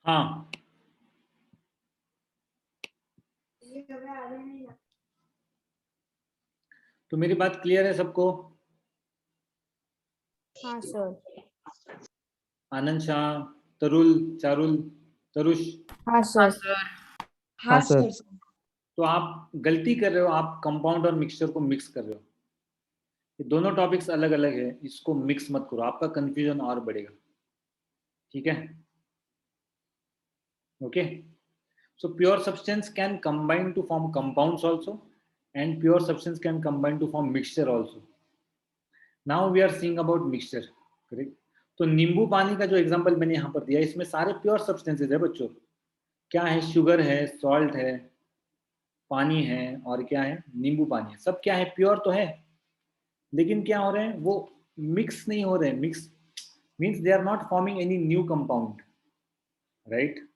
हाँ, तो मेरी बात क्लियर है सबको? हाँ सर। आनंद शाह, तरुल, चारुल, तरुष, हाँ हाँ सर। सर। हाँ सर। तो आप गलती कर रहे हो, आप कंपाउंड और मिक्सचर को मिक्स कर रहे हो। ये दोनों टॉपिक्स अलग अलग है, इसको मिक्स मत करो, आपका कंफ्यूजन और बढ़ेगा। ठीक है, okay. So pure substance can combine to form compounds also, and pure substance can combine to form mixture also. Now we are seeing about mixture, correct? तो नींबू पानी का जो एग्जांपल मैंने यहाँ पर दिया, इसमें सारे प्योर सब्सटेंसेज है बच्चों। क्या है? शुगर है, सॉल्ट है, पानी है, और क्या है? नींबू पानी है। सब क्या है? प्योर तो है, लेकिन क्या हो रहे हैं? वो मिक्स नहीं हो रहे हैं। Mix means they are not forming any new compound, right?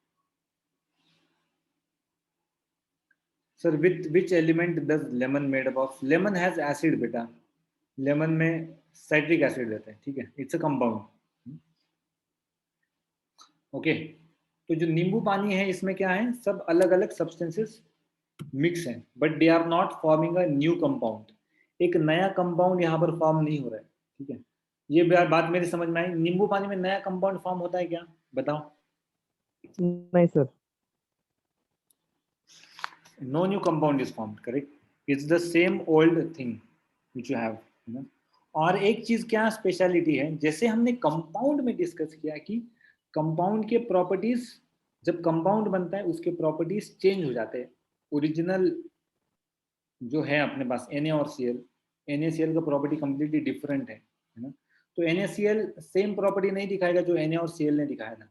Sir which element does lemon made up of? Lemon has acid बेटा, लेमन में साइट्रिक एसिड रहता है, ठीक है, इट्स अ कंपाउंड। ओके, तो जो नींबू पानी है इसमें क्या है? सब अलग अलग सब्सटेंसेस मिक्स हैं, but they are not forming a new compound. एक नया कंपाउंड यहाँ पर फॉर्म नहीं हो रहा है, ठीक है। ये बात मेरी समझ में आई? नींबू पानी में नया कंपाउंड फॉर्म होता है क्या? बताओ। नहीं sir. No new compound is formed, correct? It's the same old thing which you have, you know? और एक चीज क्या स्पेशलिटी है, जैसे हमने कंपाउंड में डिस्कस किया कि कंपाउंड के प्रॉपर्टीज, जब कंपाउंड बनता है उसके प्रॉपर्टीज चेंज हो जाते हैं। ओरिजिनल जो है अपने पास Na और Cl, NaCl का प्रॉपर्टी कंप्लीटली डिफरेंट है ना? तो NaCl सेम प्रॉपर्टी नहीं दिखाएगा जो Na और Cl ने दिखाया था।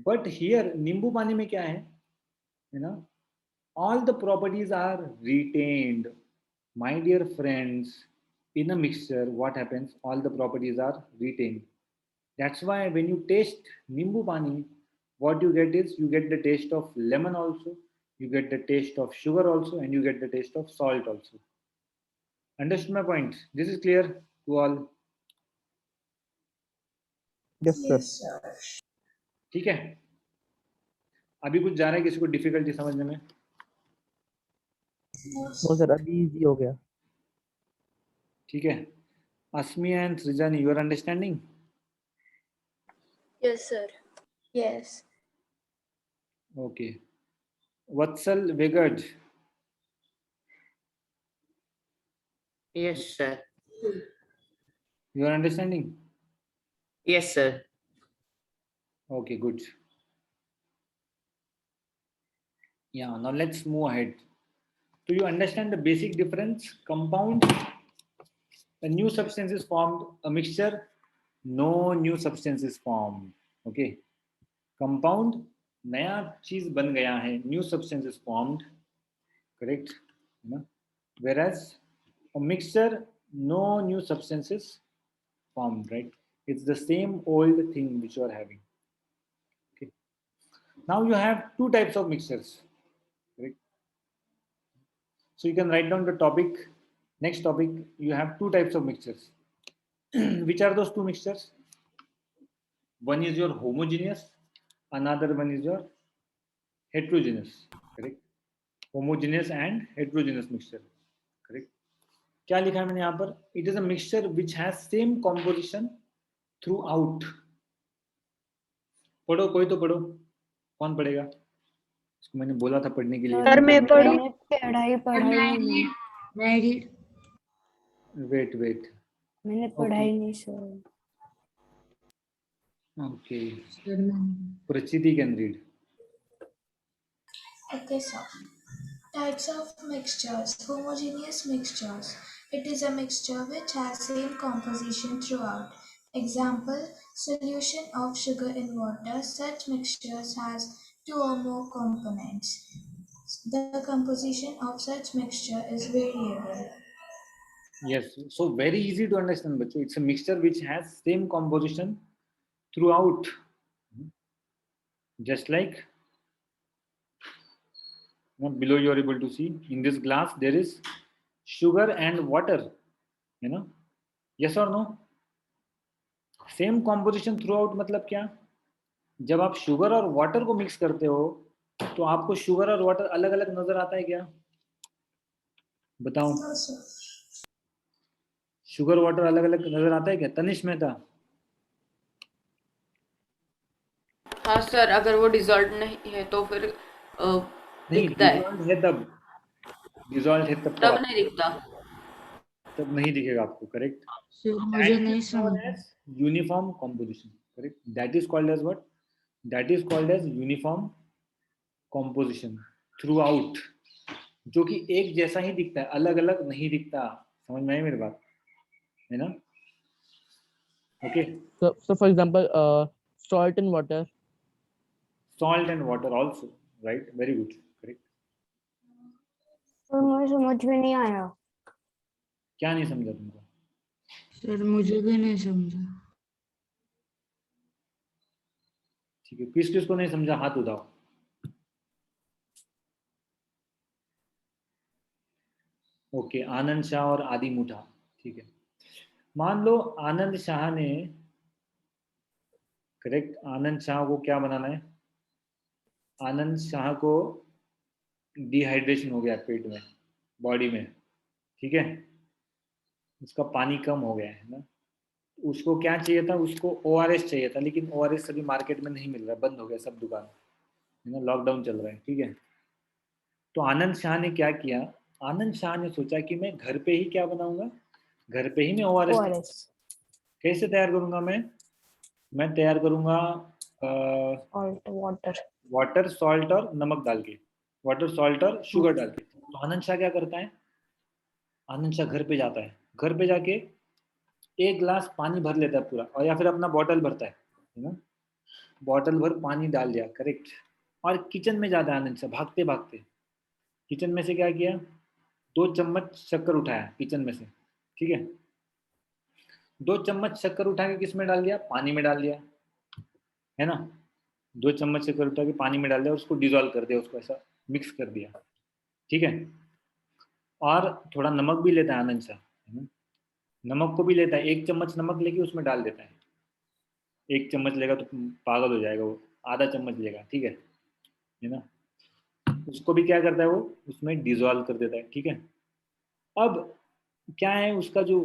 बट हियर नींबू पानी में क्या है ना? All the properties are retained. My dear friends, in a mixture, what happens? All the properties are retained. That's why when you taste nimbu pani, what you get is you get the taste of lemon also, you get the taste of sugar also, and you get the taste of salt also. Understood my point? This is clear to all? Yes sir. ठीक है, अभी कुछ जा रहा है किसी को difficulty समझने में? नो सर, अभी इजी हो गया। ठीक है, Asmi and Srijani, you are understanding? Yes, sir. Yes. Okay. Vatsal, Vigad, Yes, sir. you are understanding? Yes, sir. Okay, good. Yeah, now let's move ahead. Do you understand the basic difference? Compound, a new substance is formed. A mixture, no new substance is formed. Okay. Compound, नया चीज बन गया है, new substance is formed. Correct? Whereas a mixture, no new substance is formed, right? It's the same old thing which you are having. Okay. Now you have two types of mixtures. Correct? So you can write down the topic. Next topic, you have two types of mixtures. Which are those two mixtures? One is your homogeneous, another one is your heterogeneous. Correct? Homogeneous and heterogeneous mixture. Correct? क्या लिखा है मैंने यहाँ पर? It is a mixture which has same composition throughout. पढ़ो, कोई तो पढ़ो। कौन पढ़ेगा? इसको मैंने बोला था पढ़ने के लिए। सर मैं पढ़ूं? मैंने पढ़ाई नहीं। Wait. मैंने पढ़ाई नहीं sir. Okay. Prachiti can read. Okay, so types of mixtures. Homogeneous mixtures. It is a mixture which has same composition throughout. Example, solution of sugar in water. Such mixtures has two or more components. The composition of such mixture is variable. Yes, so very easy to understand, बच्चों. It's a mixture which has same composition throughout. Just like below you are able to see in this glass there is sugar and water, yes or no? Same composition throughout मतलब क्या? जब आप sugar और water को mix करते हो तो आपको शुगर और वाटर अलग अलग नजर आता है क्या? बताओ, No, sir. शुगर वाटर अलग अलग नजर आता है क्या? तनिष मेहता, हाँ सर, अगर वो डिजॉल्व नहीं है तो फिर नहीं, दिखता है, डिजॉल्व है तब, डिजॉल्व है तब तो तब नहीं दिखता। तब नहीं दिखेगा आपको, करेक्ट? सर मुझे That नहीं is known समझा। as uniform composition, correct? That is called as what? That is called as uniform composition throughout, जो कि एक जैसा ही दिखता है, अलग अलग नहीं दिखता। समझ में आई मेरी बात, है ना? Okay, So for example, salt and water. salt and water also, right? Very good, correct? तो मुझे समझ में नहीं आया। क्या नहीं समझा तुमको? सर मुझे भी नहीं समझा। ठीक है, किस किस को नहीं समझा हाथ उठाओ। ओके, आनंद शाह और आदि मुठा, ठीक है। मान लो आनंद शाह ने, करेक्ट, आनंद शाह को क्या बनाना है? आनंद शाह को डिहाइड्रेशन हो गया पेट में, बॉडी में, ठीक है, उसका पानी कम हो गया है ना, उसको क्या चाहिए था? उसको ओआरएस चाहिए था, लेकिन ओआरएस अभी मार्केट में नहीं मिल रहा, बंद हो गया सब दुकान, है ना, लॉकडाउन चल रहा है, ठीक है। तो आनंद शाह ने क्या किया? आनंद शाह ने सोचा कि मैं घर पे ही क्या बनाऊंगा, घर पे ही मैं ओआरएस ORS कैसे तैयार करूंगा? मैं तैयार करूंगा salt water वाटर, सॉल्ट और नमक डाल के, वाटर, सॉल्ट और शुगर डाल के। तो आनंद शाह क्या करता है? आनंद शाह घर पे जाता है, घर पे जाके एक गिलास पानी भर लेता है पूरा, और या फिर अपना बॉटल भरता है ना, बॉटल भर पानी डाल दिया, करेक्ट, और किचन में जाता है आनंद शाह भागते भागते। किचन में से क्या किया? 2 चम्मच शक्कर उठाया किचन में से, ठीक है, 2 चम्मच शक्कर उठा के किस में डाल दिया? पानी में डाल दिया, है ना, 2 चम्मच शक्कर उठा के पानी में डाल दिया, उसको डिजोल्व कर दिया, उसको ऐसा मिक्स कर दिया, ठीक है। और थोड़ा नमक भी लेता है आनंद शाह, है ना, नमक को भी लेता है, 1 चम्मच नमक लेके उसमें डाल देता है। 1 चम्मच लेगा तो पागल हो जाएगा वो, आधा चम्मच लेगा, ठीक है ना, उसको भी क्या करता है वो, उसमें डिजोल्व कर देता है, ठीक है। अब क्या है, उसका जो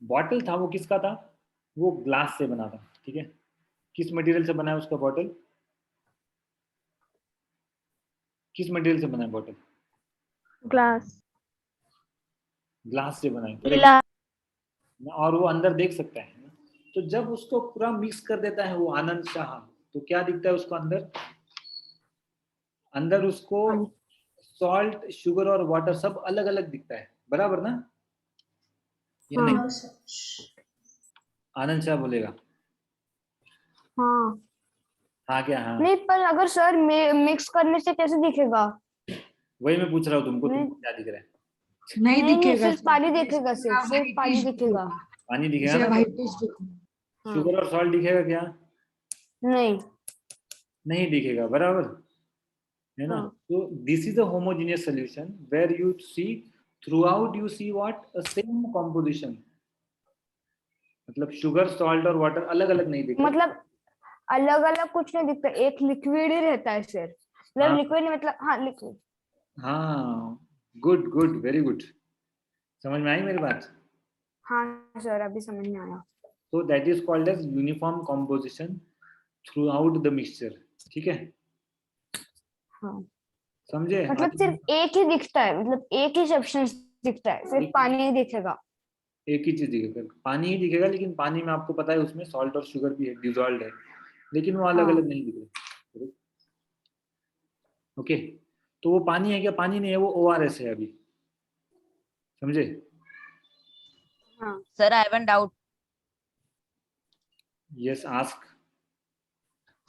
बॉटल था वो किसका था? वो ग्लास से बना था, ठीक है। किस मटेरियल से बना है उसका बॉटल? किस मटेरियल से बना है बॉटल? glass ग्लास से बना है, करेक्ट। glass और वो अंदर देख सकता है ना? तो जब उसको पूरा मिक्स कर देता है वो आनंद शाह, तो क्या दिखता है उसको अंदर? अंदर उसको सॉल्ट, शुगर और वाटर सब अलग अलग दिखता है, बराबर ना? या नहीं? No, sir. आनंद शाह बोलेगा हाँ हाँ क्या? हाँ, नहीं, पर अगर सर मिक्स करने से कैसे दिखेगा? वही मैं पूछ रहा हूँ तुमको, नहीं तुमको क्या दिख रहा है? नहीं नहीं, दिखेगा सिर्फ सर। पानी दिखेगा, सिर्फ whitish पानी दिखेगा। पानी दिखेगा इसे ना? whitish दिखेगा। हाँ शुगर और सॉल्ट दिखेगा क्या? नहीं नहीं दिखेगा, बराबर, है ना? हाँ तो this is a homogeneous solution where you see throughout, you see what, a same composition, मतलब शुगर, सॉल्ट और वाटर अलग अलग नहीं दिख रहे। मतलब अलग अलग कुछ नहीं दिखता, एक लिक्विड ही रहता है सिर्फ, मतलब हाँ लिक्विड नहीं, मतलब हाँ लिक्विड। हाँ, गुड गुड, वेरी गुड, समझ में आई मेरी बात? हाँ सर, अभी समझ में आया। तो that is called as uniform composition throughout the mixture, ठीक है, हाँ समझे? मतलब सिर्फ एक ही दिखता है, मतलब एक ही सब्सटेंस दिखता है, सिर्फ पानी ही दिखेगा। एक ही चीज दिखेगा, पानी ही दिखेगा, लेकिन पानी में आपको पता है उसमें सॉल्ट और शुगर भी है, डिजॉल्व है, लेकिन वो अलग हाँ अलग नहीं दिख रहे, ओके। तो वो पानी है क्या? पानी नहीं है, वो ओआरएस है अभी, समझे? हाँ Sir, I have a doubt. Yes, ask.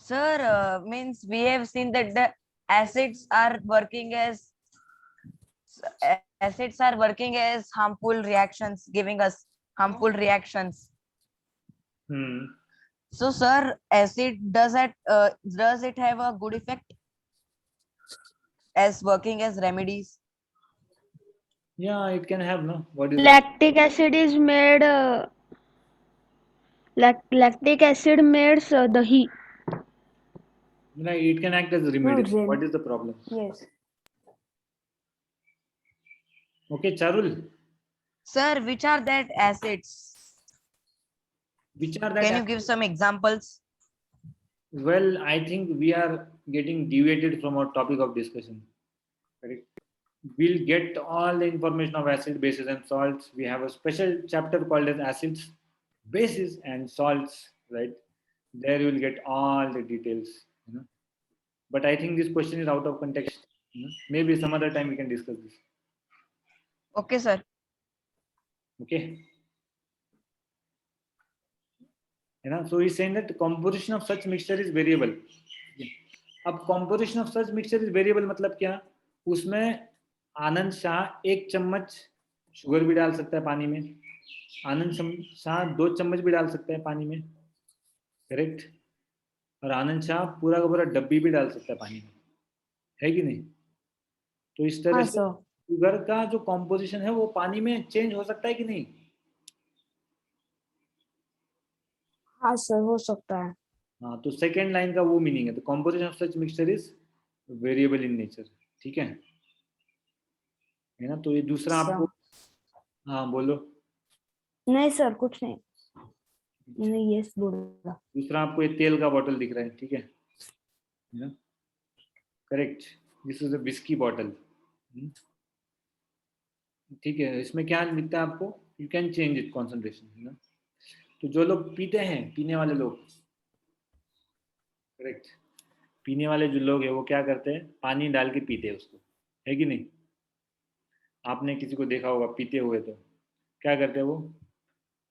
Sir, means we have seen that the acids are working as harmful reactions, giving us harmful reactions. So, sir, acid does it have a good effect as working as remedies? Yeah, it can have, no? What is it? Lactic acid is made lactic acid makes dahi. It can act as a remedy. really. What is the problem? Yes. Okay, Charul, Sir, which are that acids? which are that? Can you give some examples? Well, I think we are getting deviated from our topic of discussion. Correct. We'll get all the information of acid, bases, and salts. We have a special chapter called as acids, bases, and salts. Right there, you will get all the details. But I think this question is out of context. Maybe some other time we can discuss this. Okay, sir. Okay. So he's saying that the composition of such mixture is variable. अब composition of such mixture is variable मतलब क्या? उसमें आनंद शाह 1 चम्मच sugar भी डाल सकता है पानी में, आनंद शाह 2 चम्मच भी डाल सकता है पानी में, करेक्ट? और आनंद शाह पूरा का पूरा डब्बी भी डाल सकता है पानी में, है कि नहीं? तो इस तरह हाँ से सर. शुगर का जो कॉम्पोजिशन है वो पानी में चेंज हो सकता है कि नहीं? हाँ सर, हो सकता है. हाँ, तो सेकेंड लाइन का वो मीनिंग है, the composition of such mixture is variable in nature. ठीक है ना? तो ये दूसरा आपको, हाँ बोलो. नहीं सर, कुछ नहीं. नहीं, यस बोला. दूसरा आपको ये तेल का बॉटल दिख रहा है, ठीक है ना? Correct. This is a whisky bottle. ठीक है, इसमें क्या दिखता है आपको? You can change it concentration, है ना? तो जो लोग पीते हैं, पीने वाले लोग, करेक्ट, पीने वाले जो लोग हैं वो क्या करते हैं? पानी डाल के पीते हैं उसको, है कि नहीं? आपने किसी को देखा होगा पीते हुए, तो क्या करते हैं वो?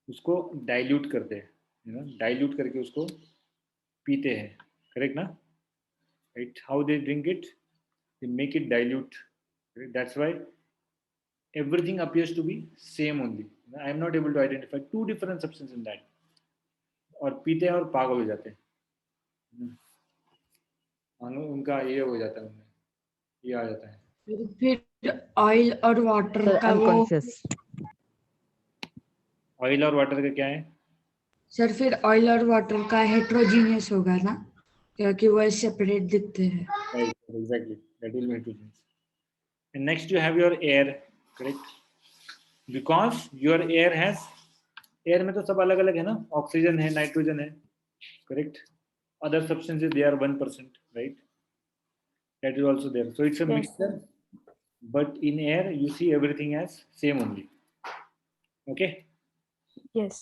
उसको डाइल्यूट करते हैं, है ना? डाइल्यूट करके उसको पीते हैं, करेक्ट ना? Right. How they drink it? They make it dilute. That's why everything appears to be same only. I am not able to identify two different substances in that. और पीते हैं और पागल हो जाते हैं, उनका ये हो जाता है, उनमें ये आ जाता है. फिर ऑयल और वाटर Sir, का I'm वो conscious. ऑयल और वाटर का क्या है? सर फिर ऑयल और वाटर का हेट्रोजीनियस होगा ना, क्योंकि वो सेपरेट दिखते हैं. Right, exactly. That will be hydrogen. And next you have your air, correct? Because your air has, air में तो सब अलग अलग है ना, ऑक्सीजन है, नाइट्रोजन है, correct? Other substances they are 1%, right? That is also there. So it's a Yes. mixture, but in air you see everything as same only. Okay? Yes.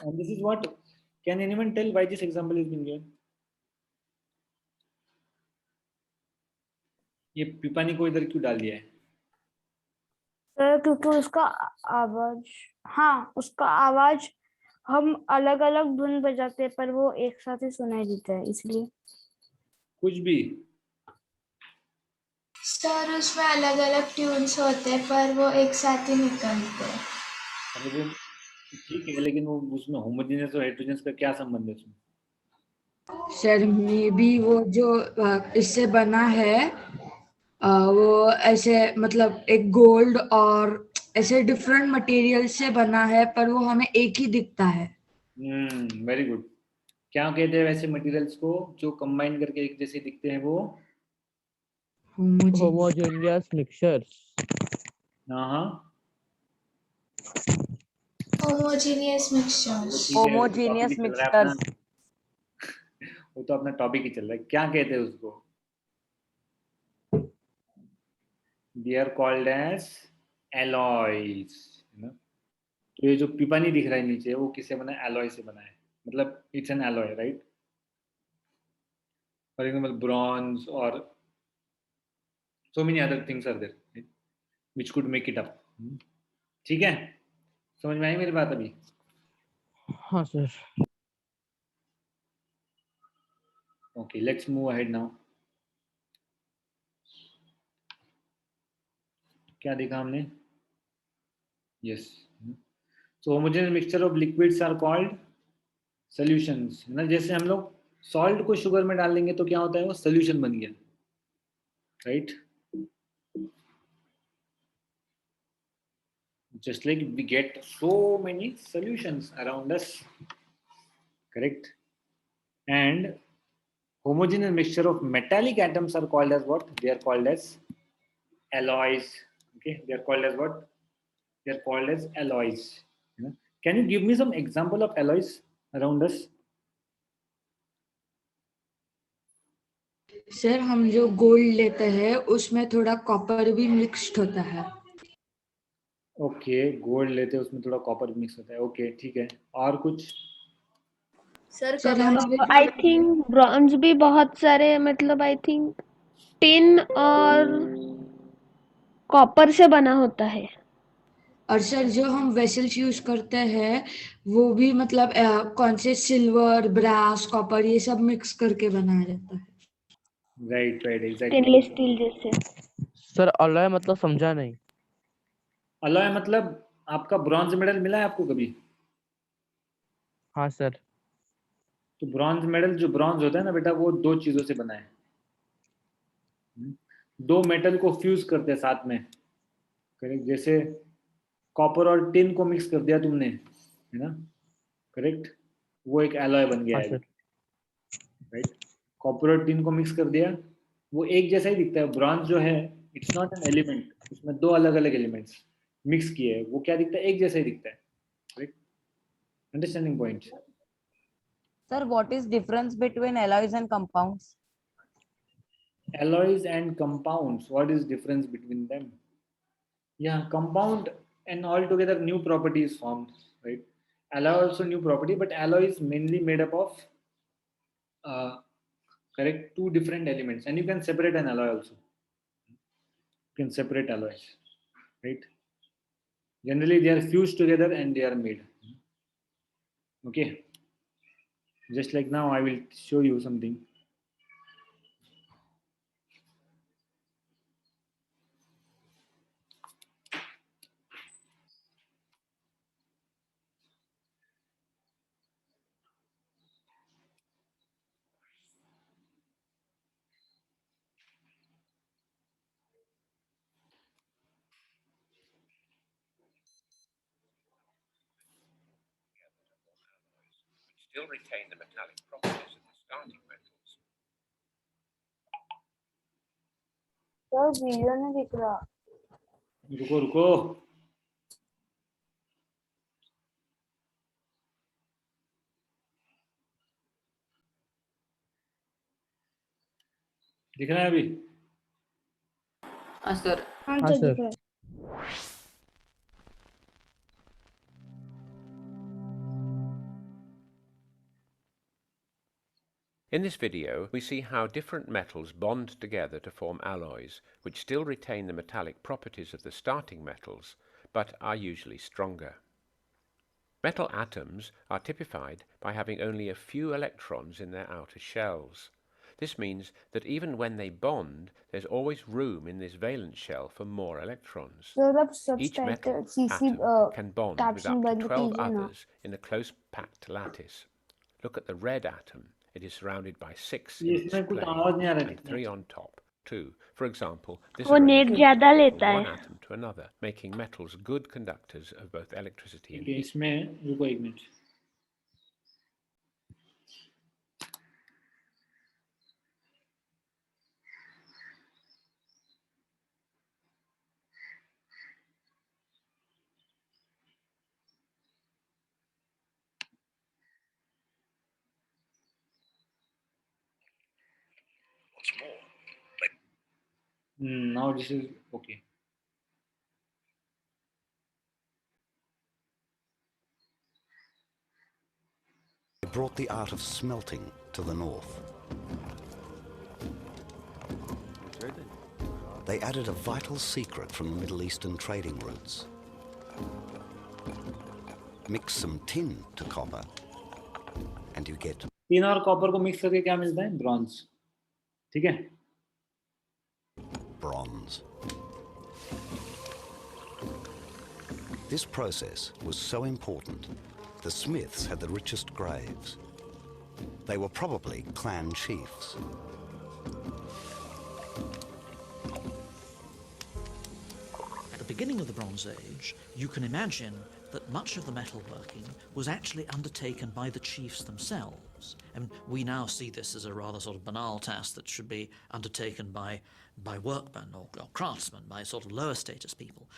And this is what, can anyone tell why this example is being given? ये पिपानी को इधर क्यों डाल दिया है? Sir, क्योंकि उसका आवाज, हाँ, उसका आवाज हम अलग अलग धुन बजाते हैं पर वो एक साथ ही सुनाई देता है, इसलिए. कुछ भी? सर उसमें अलग अलग ट्यून्स होते हैं पर वो एक साथ ही निकलते हैं. अरे वो ठीक है, लेकिन वो उसमें होमोजेनियस और हेटेरोजेनियस का क्या संबंध है उसमें? सर मे बी वो जो इससे बना है वो ऐसे मतलब एक गोल्ड और ऐसे डिफरेंट मटेरियल से बना है, पर वो हमें एक ही दिखता है. Very good. क्या कहते हैं वैसे मटेरियल्स को जो कंबाइन करके एक जैसे दिखते हैं? वो Homogeneous mixtures. हाँ, होमोजीनियस मिक्सचर्स. ठीक है, Homogeneous topic ही चल रहा है mixtures. अपना. वो तो अपना टॉपिक ही चल रहा है. क्या कहते हैं उसको? They are called as alloys, है ना? तो ये जो पिपानी दिख रहा है नीचे, वो किससे बना है? एलॉय से बना है. मतलब it's an alloy, right? For example bronze और so many other things are there, right, which could make it up. ठीक है, समझ में आई मेरी बात अभी? हाँ sir. Okay, let's move ahead now. क्या देखा हमने? Yes. So homogeneous mixture of liquids are called solutions, है ना? जैसे हम लोग सॉल्ट को शुगर में डाल देंगे तो क्या होता है? वो सोल्यूशन बन गया, right? Just like we get so many solutions around us, correct? And homogeneous mixture of metallic atoms are called as what? They are called as alloys. Okay, they are called as what? They are called as alloys. You know? Can you give me some example of alloys around us? Sir हम जो gold लेते हैं उसमें थोड़ा copper भी mixed होता है. Okay, gold लेते हैं उसमें थोड़ा कॉपर मिक्स होता है. ओके, ठीक है. और कुछ? सर सर हमारे आई थिंक ब्रॉन्ज भी बहुत सारे मतलब आई थिंक टिन और कॉपर से बना होता है. और सर जो हम वेसल्स यूज करते हैं वो भी मतलब कौन से सिल्वर, ब्रास, कॉपर ये सब मिक्स करके बनाया जाता है. Right, right, stainless exactly. Steel जैसे. सर अलॉय मतलब समझा नहीं. अलॉय मतलब आपका ब्रॉन्ज मेडल मिला है आपको कभी? हाँ सर. तो ब्रॉन्ज मेडल, जो ब्रॉन्ज होता है ना बेटा, वो दो चीजों से बना है. दो मेटल को फ्यूज करते हैं साथ में. करेक्ट. जैसे कॉपर और टिन को मिक्स कर दिया तुमने, है ना? करेक्ट. वो एक एलॉय बन गया हाँ है. सर. राइट. कॉपर और टिन को मिक्स कर दिया, वो एक जैसा ही दिखता है. ब्रॉन्ज जो है, इट्स नॉट एन एलिमेंट. उसमें दो अलग अलग एलिमेंट्स मिक्स किए हैं. वो क्या दिखता है? एक जैसा ही दिखता है. Right. Understanding point. Sir, what is difference between alloys and compounds? Alloys and compounds, what is difference between them? Yeah, compound and altogether new property is formed, right? Alloy also new property, but alloy is mainly made up of correct, two different elements. And you can separate an alloy also. You can separate alloys, right? Generally they are fused together and they are made. Okay, just like now I will show you something. Still retain the metallic properties of the starting metals. Sir video नहीं दिख रहा. रुको रुको. दिख रहा है अभी? हाँ सर. हाँ हाँ सर सर. दिख रहा है. In this video, we see how different metals bond together to form alloys, which still retain the metallic properties of the starting metals, but are usually stronger. Metal atoms are typified by having only a few electrons in their outer shells. This means that even when they bond, there's always room in this valence shell for more electrons. Sir अब Each सब्सटाइटल metal CC atom can bond with caption up to बंद 12 कीजिए ना. others in a close packed lattice. Look at the red atom. It is surrounded by 6 ये in its इसमें कुछ plane आवाज नहीं आ रहा and 3 on top. 2. For example, this वो नेट arrangement ज्यादा from लेता one है. atom to another, making metals good conductors of both electricity and ठीक है, heat. इसमें रुको एक minute. Now this is okay. They brought the art of smelting to the north. They added a vital secret from the Middle Eastern trading routes. Mix some tin to copper and you get tin और copper को mix करके क्या मिलता है? Bronze. ठीक है. bronze. This process was so important, the Smiths had the richest graves. They were probably clan chiefs. At the beginning of the Bronze Age, you can imagine that much of the metalworking was actually undertaken by the chiefs themselves. And we now see this as a rather sort of banal task that should be undertaken by workmen or craftsmen, by sort of lower status people.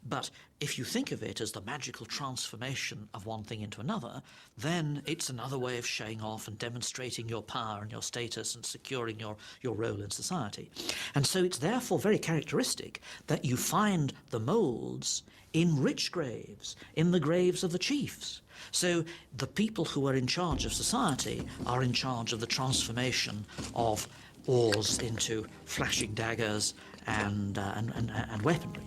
But if you think of it as the magical transformation of one thing into another, then it's another way of showing off and demonstrating your power and your status and securing your role in society. And so it's therefore very characteristic that you find the moulds in rich graves, in the graves of the chiefs. So the people who are in charge of society are in charge of the transformation of oars into flashing daggers and weaponry.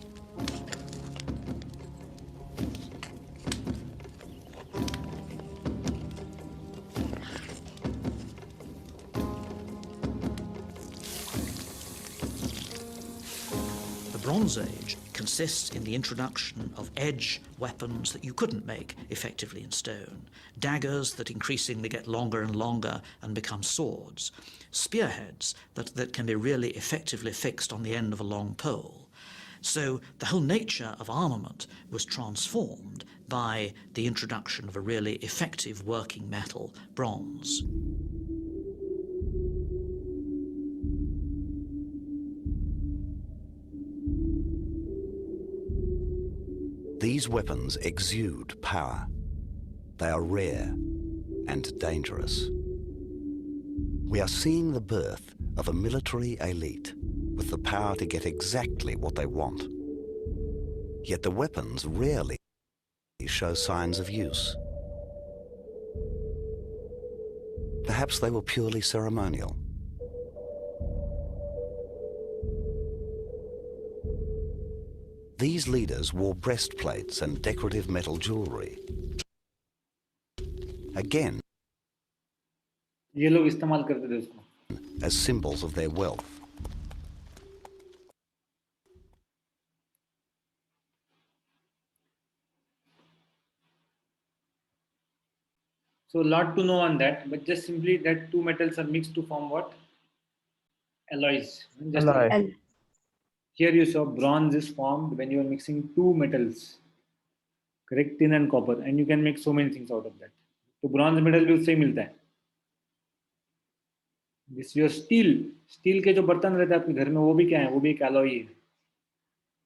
The Bronze Age consists in the introduction of edge weapons that you couldn't make effectively in stone, daggers that increasingly get longer and longer and become swords, spearheads that can be really effectively fixed on the end of a long pole. So the whole nature of armament was transformed by the introduction of a really effective working metal, bronze. These weapons exude power. They are rare and dangerous. We are seeing the birth of a military elite with the power to get exactly what they want. Yet the weapons rarely show signs of use. Perhaps they were purely ceremonial. These leaders wore breastplates and decorative metal jewelry. Again, ये लोग इस्तेमाल करते थे उसको. as symbols of their wealth. So a lot to know on that, but just simply that two metals are mixed to form what? Alloys. Just Alloy. like here you saw bronze is formed when you are mixing two metals, correct? Tin and copper, and you can make so many things out of that. तो bronze metal भी उससे ही मिलता है. This your steel के जो बर्तन रहते हैं आपके घर में वो भी क्या है? वो भी एक alloy है,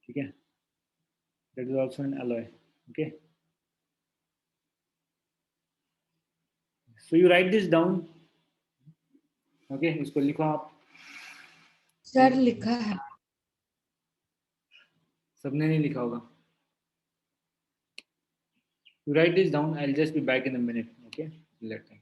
ठीक है? That is also an alloy. Okay. So you write this down. Okay, इसको लिखो आप. सर लिखा है. सबने नहीं लिखा होगा. You write this down. I'll just be back in a minute. Okay, let me.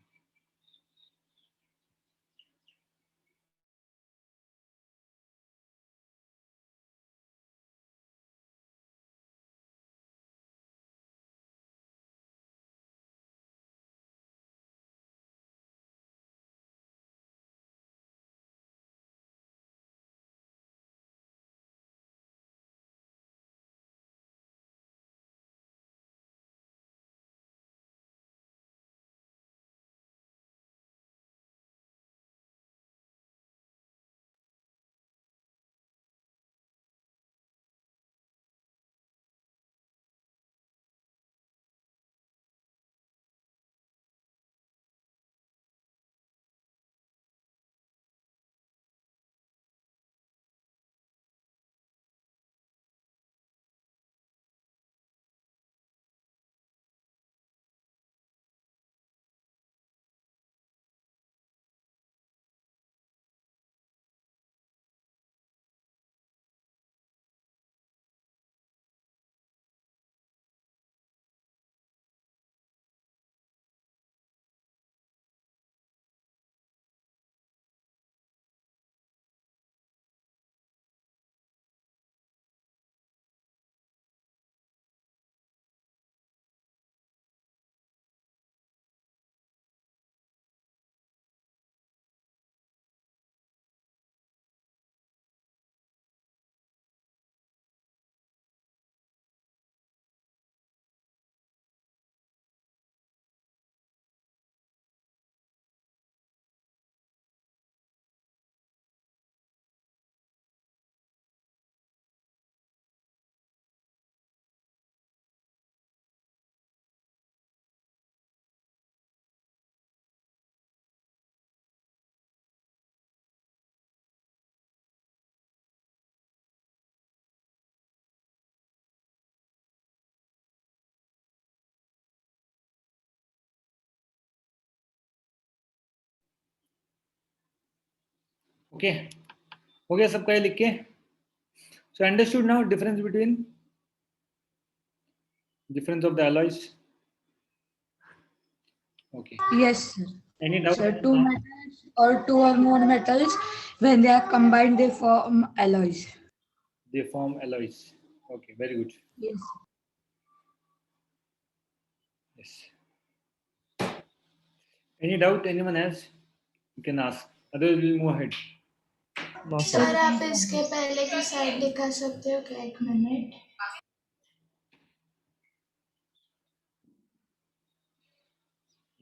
Okay, हो गया सबका ये लिख के? So understood now difference between difference of the alloys? Okay. Yes, sir. Any doubt? So two metals or two or more metals, when they are combined, they form alloys. They form alloys. Okay, very good. Yes. Yes. Any doubt anyone has? You can ask. Otherwise we'll move ahead. No, sir. Sir आप इसके पहले की side दिखा सकते हो क्या? 1 minute.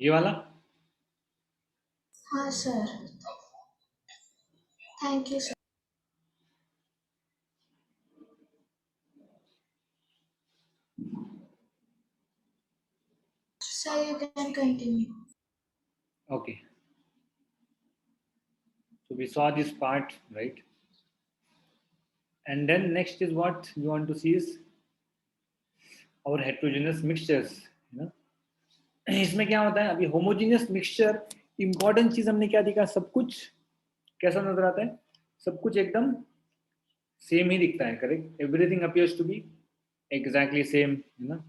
ये वाला? हाँ sir. Thank you sir. Sir, you can continue. Okay. So we saw this part, right? And then next is what we want to see is our heterogeneous mixtures. You know? इसमें क्या होता है? अभी homogeneous mixture important चीज हमने क्या देखा? सब कुछ कैसा नजर आता है? सब कुछ एकदम सेम ही दिखता है, correct? Everything appears to be exactly same, you know.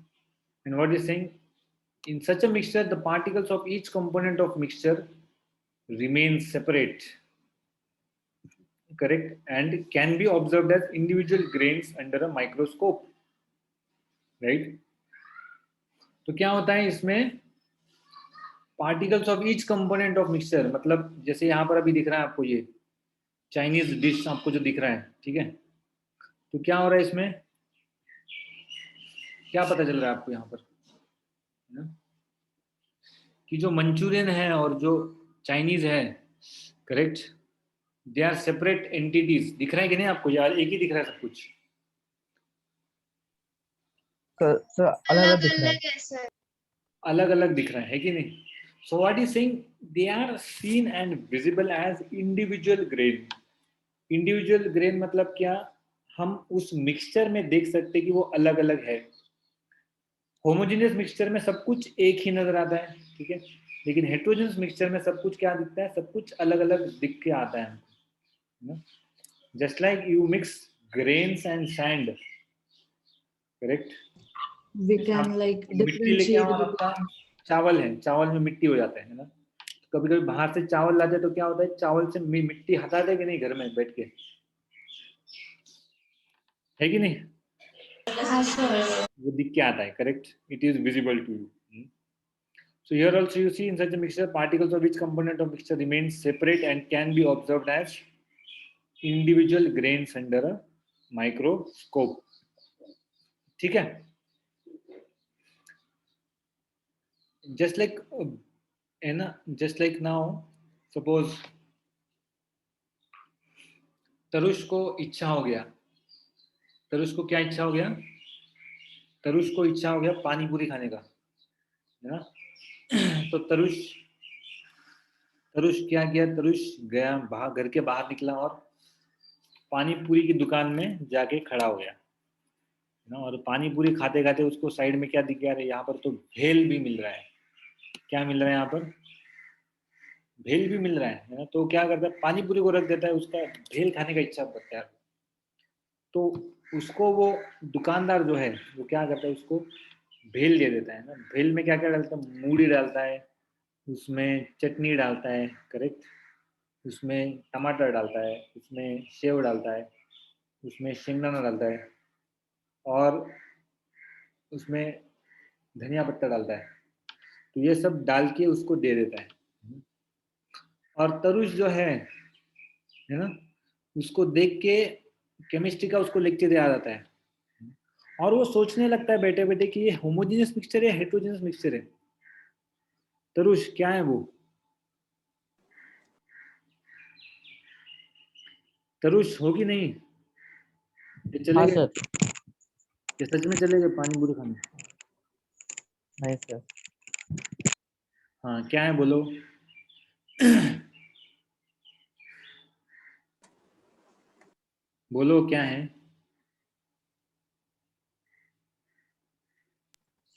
And what is saying? In such a mixture, the particles of each component of mixture remain separate, correct, and can be observed as individual grains under a microscope, right? तो क्या होता है इसमें? Particles of each component of mixture, मतलब जैसे यहाँ पर अभी दिख रहा है आपको ये चाइनीज डिश आपको जो दिख रहा है, ठीक है? तो क्या हो रहा है इसमें? क्या पता चल रहा है आपको यहाँ पर? है ना? कि जो मंचूरियन है और जो चाइनीज है, correct, they are separate entities. दिख रहा है कि नहीं आपको यार? एक ही दिख रहा है सब कुछ? सर अलग अलग दिख रहा है. अलग अलग दिख रहा है कि नहीं? So what is saying, they are seen and visible as individual grain. Individual grain मतलब क्या? हम उस मिक्सचर में देख सकते हैं कि वो अलग अलग है. होमोजेनियस मिक्सचर में सब कुछ एक ही नजर आता है, ठीक है, लेकिन हेट्रोजेनियस मिक्सचर में सब कुछ क्या दिखता है? सब कुछ अलग अलग दिख के आता है. Just like you mix grains and sand, correct? We can like मिट्टी लेके आओ, differentiate आपका between. चावल है, चावल में मिट्टी हो जाता है ना? कभी कभी बाहर से चावल लाते तो क्या होता है? चावल से मिट्टी हटाते कि नहीं घर में बैठ के, है कि नहीं? हाँ सर. वो दिख के आता है, correct? It is visible to you. So here also you see in such a mixture, particles of each component of mixture remain separate and can be observed as individual grains under a microscope. ठीक है? Just like just like now, suppose तरुष को इच्छा हो गया. तरुष को क्या इच्छा हो गया? तरुष को इच्छा हो गया पानी पूरी खाने का, है ना? तो तरुष क्या किया? तरुष गया बाहर, घर के बाहर निकला और पानी पूरी की दुकान में जाके खड़ा हो गया, है ना? और पानी पूरी खाते खाते उसको साइड में क्या दिख गया? अरे यहाँ पर तो भेल भी मिल रहा है. क्या मिल रहा है यहाँ पर? भेल भी मिल रहा है ना? तो क्या करता है? पानी पूरी को रख देता है, उसका भेल खाने का इच्छा करता है. तो उसको वो दुकानदार जो है वो क्या करता है? उसको भेल दे देता है ना. भेल में क्या क्या डालता है? मूढ़ी डालता है, उसमें चटनी डालता है, करेक्ट, उसमें टमाटर डालता है, उसमें सेव डालता है, उसमें शिंगदाना डालता है और उसमें धनिया पत्ता डालता है. तो ये सब डाल के उसको दे देता है. और तरुष जो है ना, उसको देख के केमिस्ट्री का उसको लेक्चर याद आता है और वो सोचने लगता है बैठे बैठे कि ये होमोजेनियस मिक्सचर है, हेट्रोजेनियस मिक्सचर है. तरुष क्या है वो? तरुष हो कि नहीं? ये चले हाँ गए? सर. ये सच में चले गए पानी पूरी खाने? नहीं सर. हाँ, क्या है बोलो? बोलो क्या है?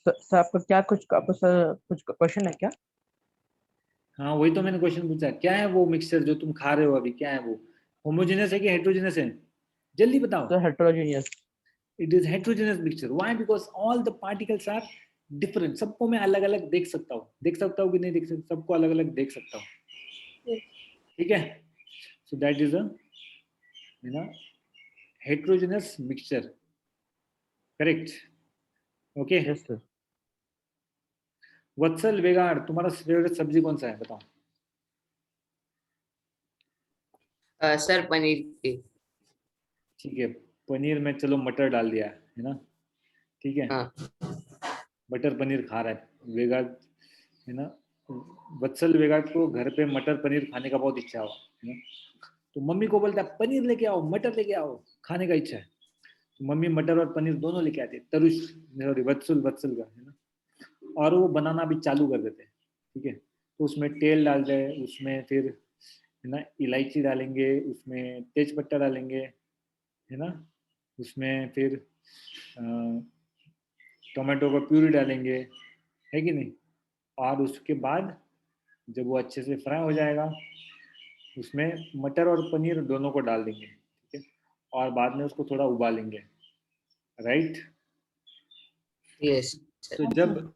सर आपका क्या कुछ क्वेश्चन है क्या? हाँ वही तो मैंने क्वेश्चन पूछा. क्या है वो मिक्सचर जो तुम खा रहे हो अभी? क्या है वो? होमोजेनियस है कि हेट्रोजेनियस है? जल्दी बताओ. So heterogeneous. It is heterogeneous mixture. Why? Because all the particles are different. सबको मैं अलग अलग देख सकता हूँ कि नहीं देख सकता? सबको अलग अलग देख सकता हूँ. ठीक है. So that is a heterogeneous mixture. Correct. Okay. Yes sir. वत्सल वेगाड़, तुम्हारा फेवरेट सब्जी कौन सा है बताओ? सर पनीर की. ठीक है, पनीर में चलो मटर डाल दिया है ना. ठीक है. हाँ. मटर पनीर खा रहा है वेगाड़, है ना. वत्सल वेगाड़ को घर पे मटर पनीर खाने का बहुत इच्छा हुआ है ना. तो मम्मी को बोलता है पनीर लेके आओ, मटर लेके आओ, खाने का इच्छा है. तो मम्मी मटर और पनीर दोनों लेके आती है. तरुष, सॉरी, वत्सल का, है ना. और वो बनाना भी चालू कर देते हैं. ठीक है. तो उसमें तेल डालते हैं, उसमें फिर है ना इलायची डालेंगे, उसमें तेज पत्ता डालेंगे, है ना. उसमें फिर टोमेटो का प्यूरी डालेंगे, है कि नहीं. और उसके बाद जब वो अच्छे से फ्राई हो जाएगा, उसमें मटर और पनीर दोनों को डाल देंगे. ठीक है. और बाद में उसको थोड़ा उबालेंगे. राइट. यस. तो जब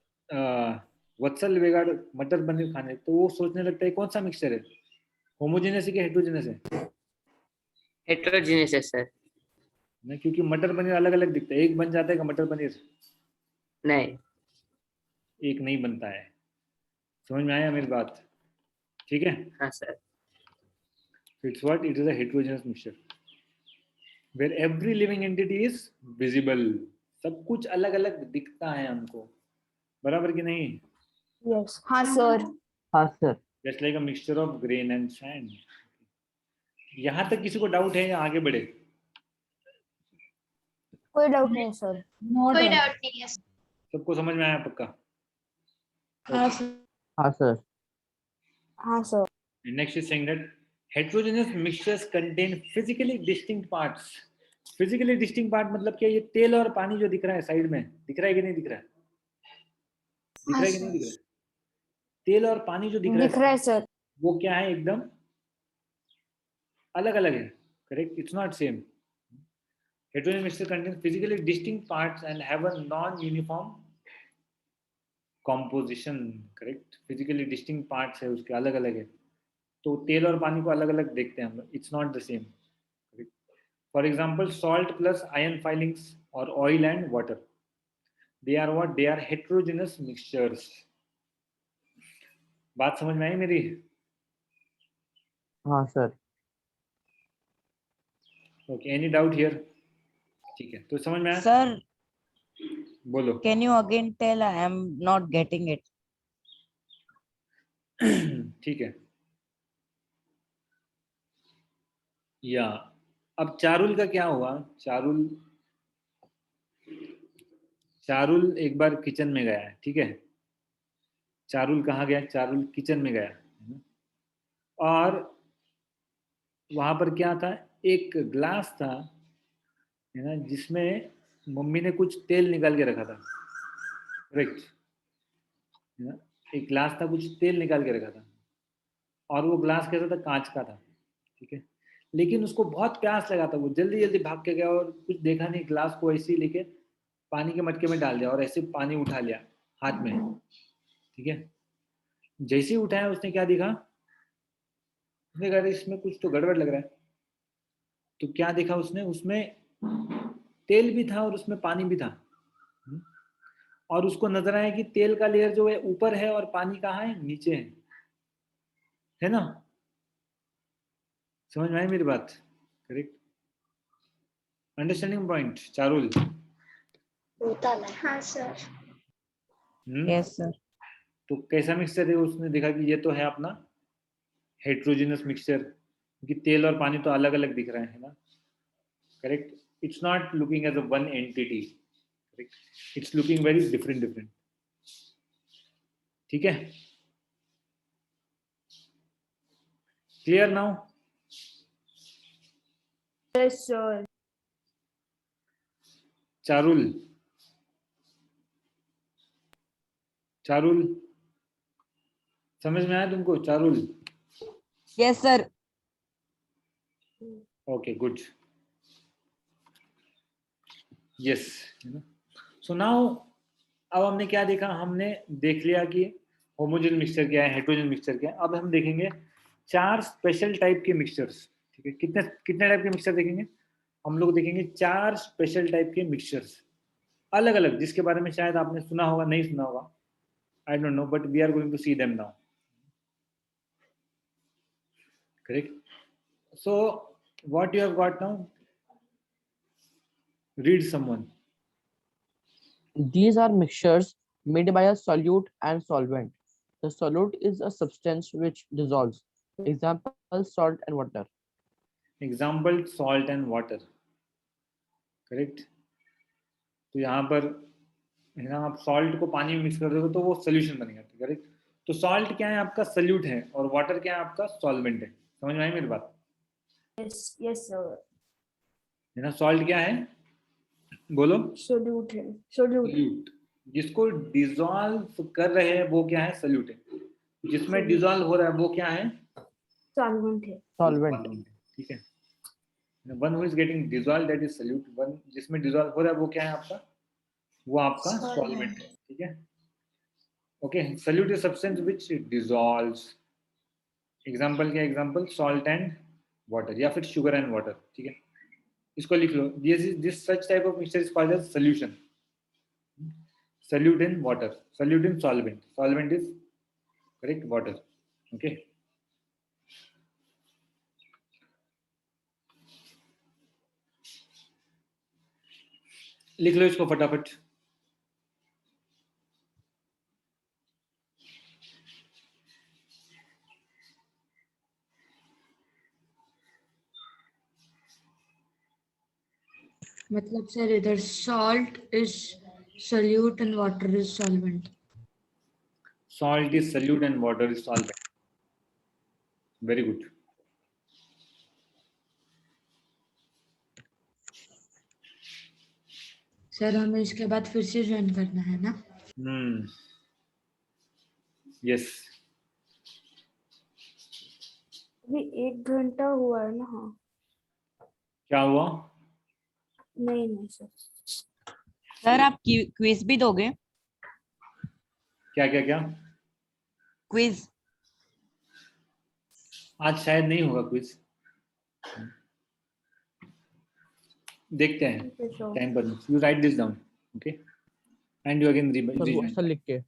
वत्सल वेगाड़ मटर पनीर खाने, तो वो सोचने लगता है कौन सा मिक्सचर है, होमोजेनियस है कि हेट्रोजेनियस है? हेट्रोजेनियस है सर. ना, क्योंकि मटर पनीर अलग अलग दिखता है. एक बन जाता है का मटर पनीर? नहीं. एक नहीं बनता है. समझ में आया मेरी बात? ठीक है. हाँ sir. It's what, it is a heterogeneous mixture where every living entity is visible. सब कुछ अलग अलग दिखता है हमको, बराबर कि नहीं? यस. हाँ सर. हाँ sir. Just like a mixture of grain and sand. यहाँ तक किसी को डाउट है या आगे बढ़े? कोई डाउट नहीं सर. कोई डाउट नहीं है. सबको समझ में आया पक्का? हाँ सर. हाँ सर. हाँ sir. Next is saying that heterogeneous mixtures contain physically distinct parts. Physically distinct part मतलब क्या? ये तेल और पानी जो दिख रहा है साइड में, दिख रहा है कि नहीं दिख रहा है? दिख रहा है कि नहीं दिख रहा है? तेल और पानी जो दिख रहा है सर, वो क्या है? एकदम अलग अलग है. Correct. It's not same. Heterogeneous mixture contains physically distinct parts and have a non-uniform composition. Correct. Physically distinct parts है उसके, अलग अलग है. तो तेल और पानी को अलग अलग देखते हैं हम. It's not the same. For example salt plus iron filings और oil and water, they are what? They are heterogeneous mixtures. बात समझ में आई मेरी? हाँ sir. Okay. Any doubt here? ठीक है, तो समझ में आया? सर, बोलो. can you again tell? I am not getting it. ठीक है. या अब चारुल का क्या हुआ? चारुल एक बार किचन में गया है. ठीक है. चारुल कहाँ गया? चारुल किचन में गया, और वहां पर क्या था? एक ग्लास था, है ना, जिसमें मम्मी ने कुछ तेल निकाल के रखा था. करेक्ट. एक ग्लास था, कुछ तेल निकाल के रखा था, और वो ग्लास कैसा था? कांच का था. ठीक है. लेकिन उसको बहुत प्यास लगा था. वो जल्दी जल्दी भाग के गया और कुछ देखा नहीं, ग्लास को ऐसे ही लेके पानी के मटके में डाल दिया और ऐसे पानी उठा लिया हाथ में. ठीक है. जैसे ही उठाया उसने क्या देखा? उसने कहा इसमें कुछ तो गड़बड़ लग रहा है. तो क्या देखा उसने? उसमें तेल भी था और उसमें पानी भी था. और उसको नजर आया कि तेल का लेयर जो है ऊपर है और पानी कहाँ है? नीचे है ना. समझ में आई मेरी बात? करेक्ट. Understanding point Charul? हाँ सर. Yes sir. तो कैसा मिक्सचर है? उसने देखा कि ये तो है अपना हेट्रोजेनस मिक्सचर, क्योंकि तेल और पानी तो अलग अलग दिख रहे हैं, है ना. Correct. It's not looking as a one entity. Correct. It's looking very different. ठीक है. Clear now? Yes sir. Charul समझ में आया तुमको? Charul? Yes sir. Okay, good. Yes. So now अब हमने क्या देखा, हमने देख लिया कि होमोजेनियस मिक्सचर क्या है, हेटेरोजेनियस मिक्सचर क्या है. अब हम देखेंगे 4 स्पेशल टाइप के मिक्सचर्स. ठीक है, कितने कितने टाइप के मिक्सचर देखेंगे हम लोग? देखेंगे 4 स्पेशल टाइप के मिक्सचर्स, अलग अलग, जिसके बारे में शायद आपने सुना होगा, नहीं सुना होगा, I don't know, but we are going to see them now. Correct. So what you have got now? Read someone. These are mixtures made by a solute and solvent. The solute is a substance which dissolves. Example, salt and water. Example, salt and water. Correct. तो यहाँ पर है ना, आप salt को पानी में mix कर दोगे तो वो सोल्यूशन बनेगा. करेक्ट. तो सॉल्ट क्या है आपका? सल्यूट है, और वाटर क्या है आपका? सॉल्वेंट है. समझ में आई मेरी बात? Yes sir. है ना. सॉल्ट क्या है बोलो? सोल्यूट है. सोल्यूट. सल्यूट. जिसको डिसॉल्व कर रहे हैं वो क्या है? सल्यूट है. जिसमें डिसॉल्व हो रहा है वो क्या है? सॉल्वेंट है. Solvent. ठीक है. One who is getting dissolve that is solute. One जिसमें डिसॉल्व हो रहा है वो क्या है आपका? वो आपका सॉल्वेंट है. ठीक है. Okay. Solute is substance which dissolves. Example क्या? एग्जांपल सॉल्ट एंड वाटर, या फिर शुगर एंड वाटर. ठीक है. इसको लिख लो. This such type of mixture is called as solution. Solute in water, solute in solvent. Solvent is correct water. Okay. लिख लो इसको फटाफट. मतलब सर इधर salt is solute and water is solvent. Salt is solute and water is solvent. Very good. Sir हमें इसके बाद फिर से ज्वाइन करना है ना? Yes. अभी 1 घंटा हुआ है ना? हाँ. क्या हुआ? नहीं सर. सर आप क्विज भी दोगे? क्या क्या क्या? क्विज आज शायद नहीं होगा क्विज. देखते हैं टाइम पर. You right this down. Okay. And you again sir लिख के.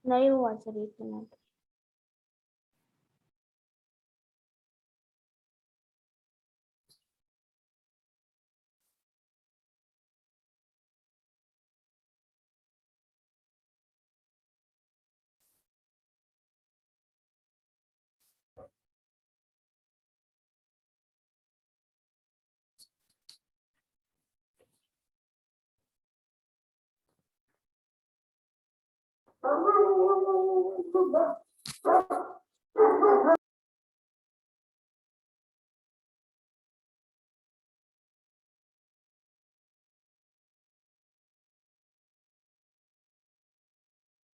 नहीं हुआ सर. 1 मिनट.